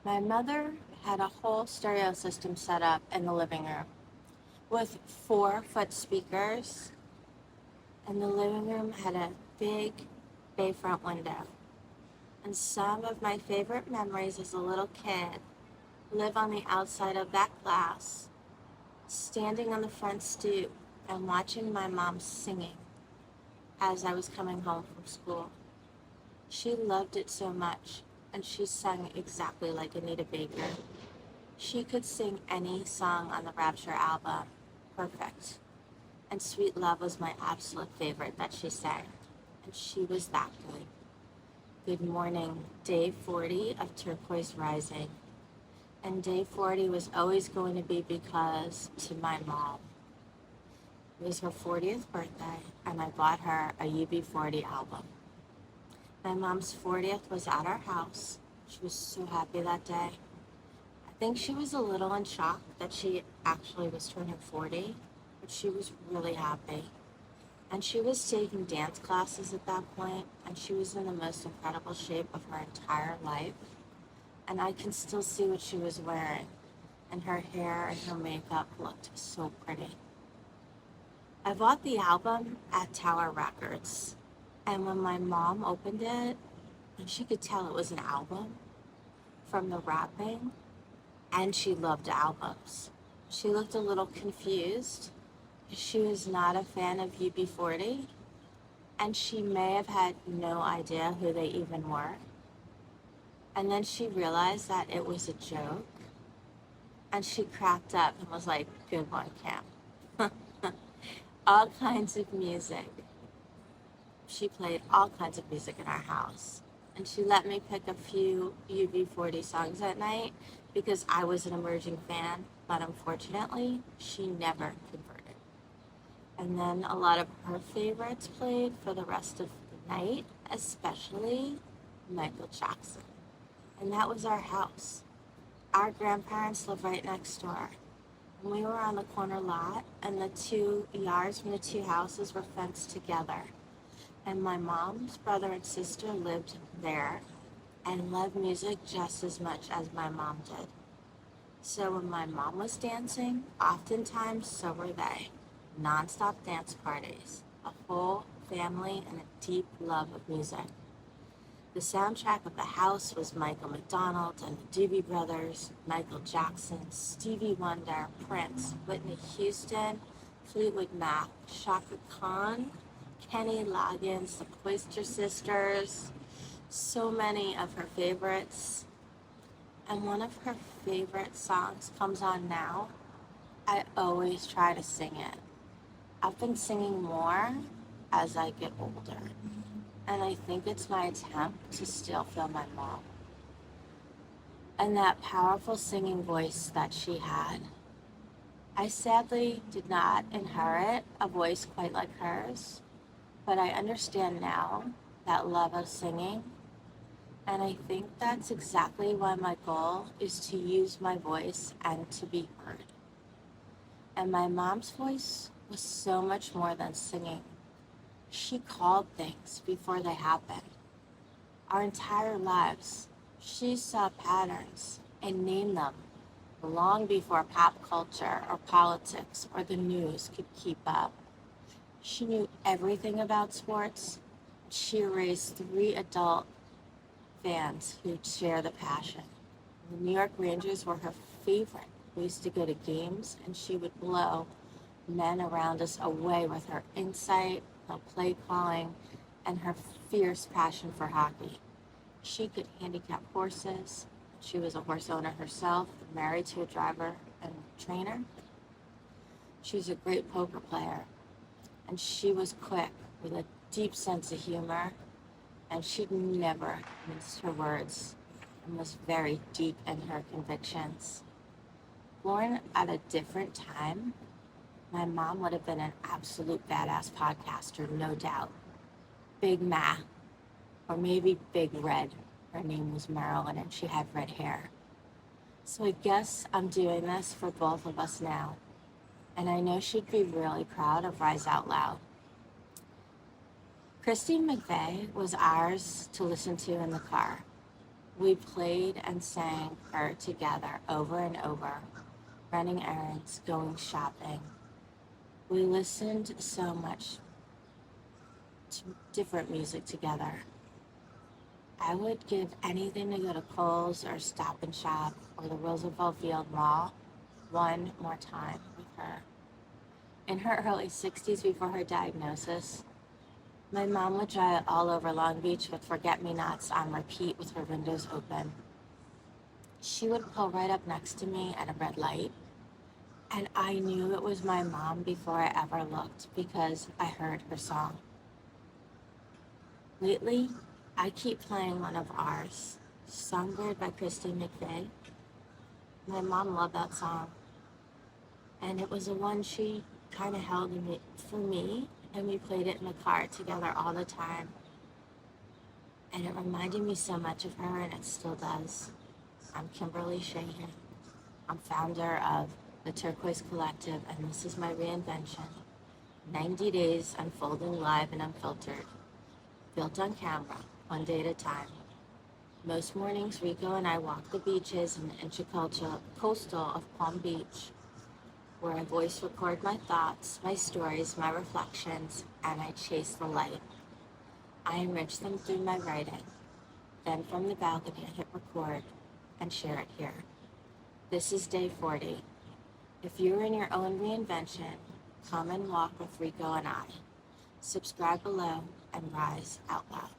My mother had a whole stereo system set up in the living room with 4-foot speakers, and the living room had a big bayfront window. And some of my favorite memories as a little kid live on the outside of that glass, standing on the front stoop and watching my mom singing as I was coming home from school. She loved it so much, and she sang exactly like Anita Baker. She could sing any song on the Rapture album perfect, and Sweet Love was my absolute favorite that she sang, and she was that good. Good morning, day 40 of Turquoise Rising. And day 40 was always going to be because to my mom. It was her 40th birthday, and I bought her a UB40 album. My mom's 40th was at our house. She was so happy that day. I think she was a little in shock that she actually was turning 40, but she was really happy. And she was taking dance classes at that point, and she was in the most incredible shape of her entire life. And I can still see what she was wearing, and her hair and her makeup looked so pretty. I bought the album at Tower Records, and when my mom opened it, and she could tell it was an album from the wrapping, and she loved albums. She looked a little confused. She was not a fan of UB40, and she may have had no idea who they even were. And then she realized that it was a joke, and she cracked up and was like, "Good one, Cam." All kinds of music. She played all kinds of music in our house, and she let me pick a few UB40 songs at night because I was an emerging fan, but unfortunately, she never converted. And then a lot of her favorites played for the rest of the night, especially Michael Jackson. And that was our house. Our grandparents lived right next door. And we were on the corner lot, and the 2 yards from the 2 houses were fenced together. And my mom's brother and sister lived there and loved music just as much as my mom did. So when my mom was dancing, oftentimes so were they. Nonstop dance parties, a whole family, and a deep love of music. The soundtrack of the house was Michael McDonald and the Doobie Brothers, Michael Jackson, Stevie Wonder, Prince, Whitney Houston, Fleetwood Mac, Chaka Khan, Kenny Loggins, the Pointer Sisters, so many of her favorites. And one of her favorite songs comes on now. I always try to sing it. I've been singing more as I get older. And I think it's my attempt to still feel my mom. And that powerful singing voice that she had. I sadly did not inherit a voice quite like hers, but I understand now that love of singing. And I think that's exactly why my goal is to use my voice and to be heard. And my mom's voice was so much more than singing. She called things before they happened. Our entire lives, she saw patterns and named them long before pop culture or politics or the news could keep up. She knew everything about sports. She raised 3 adult fans who share the passion. The New York Rangers were her favorite. We used to go to games, and she would blow men around us away with her insight, her play calling, and her fierce passion for hockey. She could handicap horses. She was a horse owner herself, married to a driver and trainer. She was a great poker player, and she was quick with a deep sense of humor, and she never minced her words and was very deep in her convictions. Born at a different time, my mom would have been an absolute badass podcaster, no doubt. Big Ma, or maybe Big Red. Her name was Marilyn, and she had red hair. So I guess I'm doing this for both of us now. And I know she'd be really proud of Rise Out Loud. Christine McVeigh was ours to listen to in the car. We played and sang her together over and over, running errands, going shopping. We listened so much to different music together. I would give anything to go to Kohl's or Stop and Shop or the Roosevelt Field Mall one more time with her. In her early 60s, before her diagnosis, my mom would drive all over Long Beach with forget-me-nots on repeat with her windows open. She would pull right up next to me at a red light, and I knew it was my mom before I ever looked because I heard her song. Lately, I keep playing one of ours, Songbird by Kristen McVeigh. My mom loved that song, and it was the one she kind of held for me, and we played it in the car together all the time. And it reminded me so much of her, and it still does. I'm Kimberly Sheahan. I'm founder of the Turquoise Collective, and this is my reinvention. 90 days unfolding live and unfiltered, built on camera, one day at a time. Most mornings, Rico and I walk the beaches in the intercoastal of Palm Beach, where I voice record my thoughts, my stories, my reflections, and I chase the light. I enrich them through my writing. Then from the balcony, I hit record and share it here. This is day 40. If you're in your own reinvention, come and walk with Rico and I. Subscribe below and rise out loud.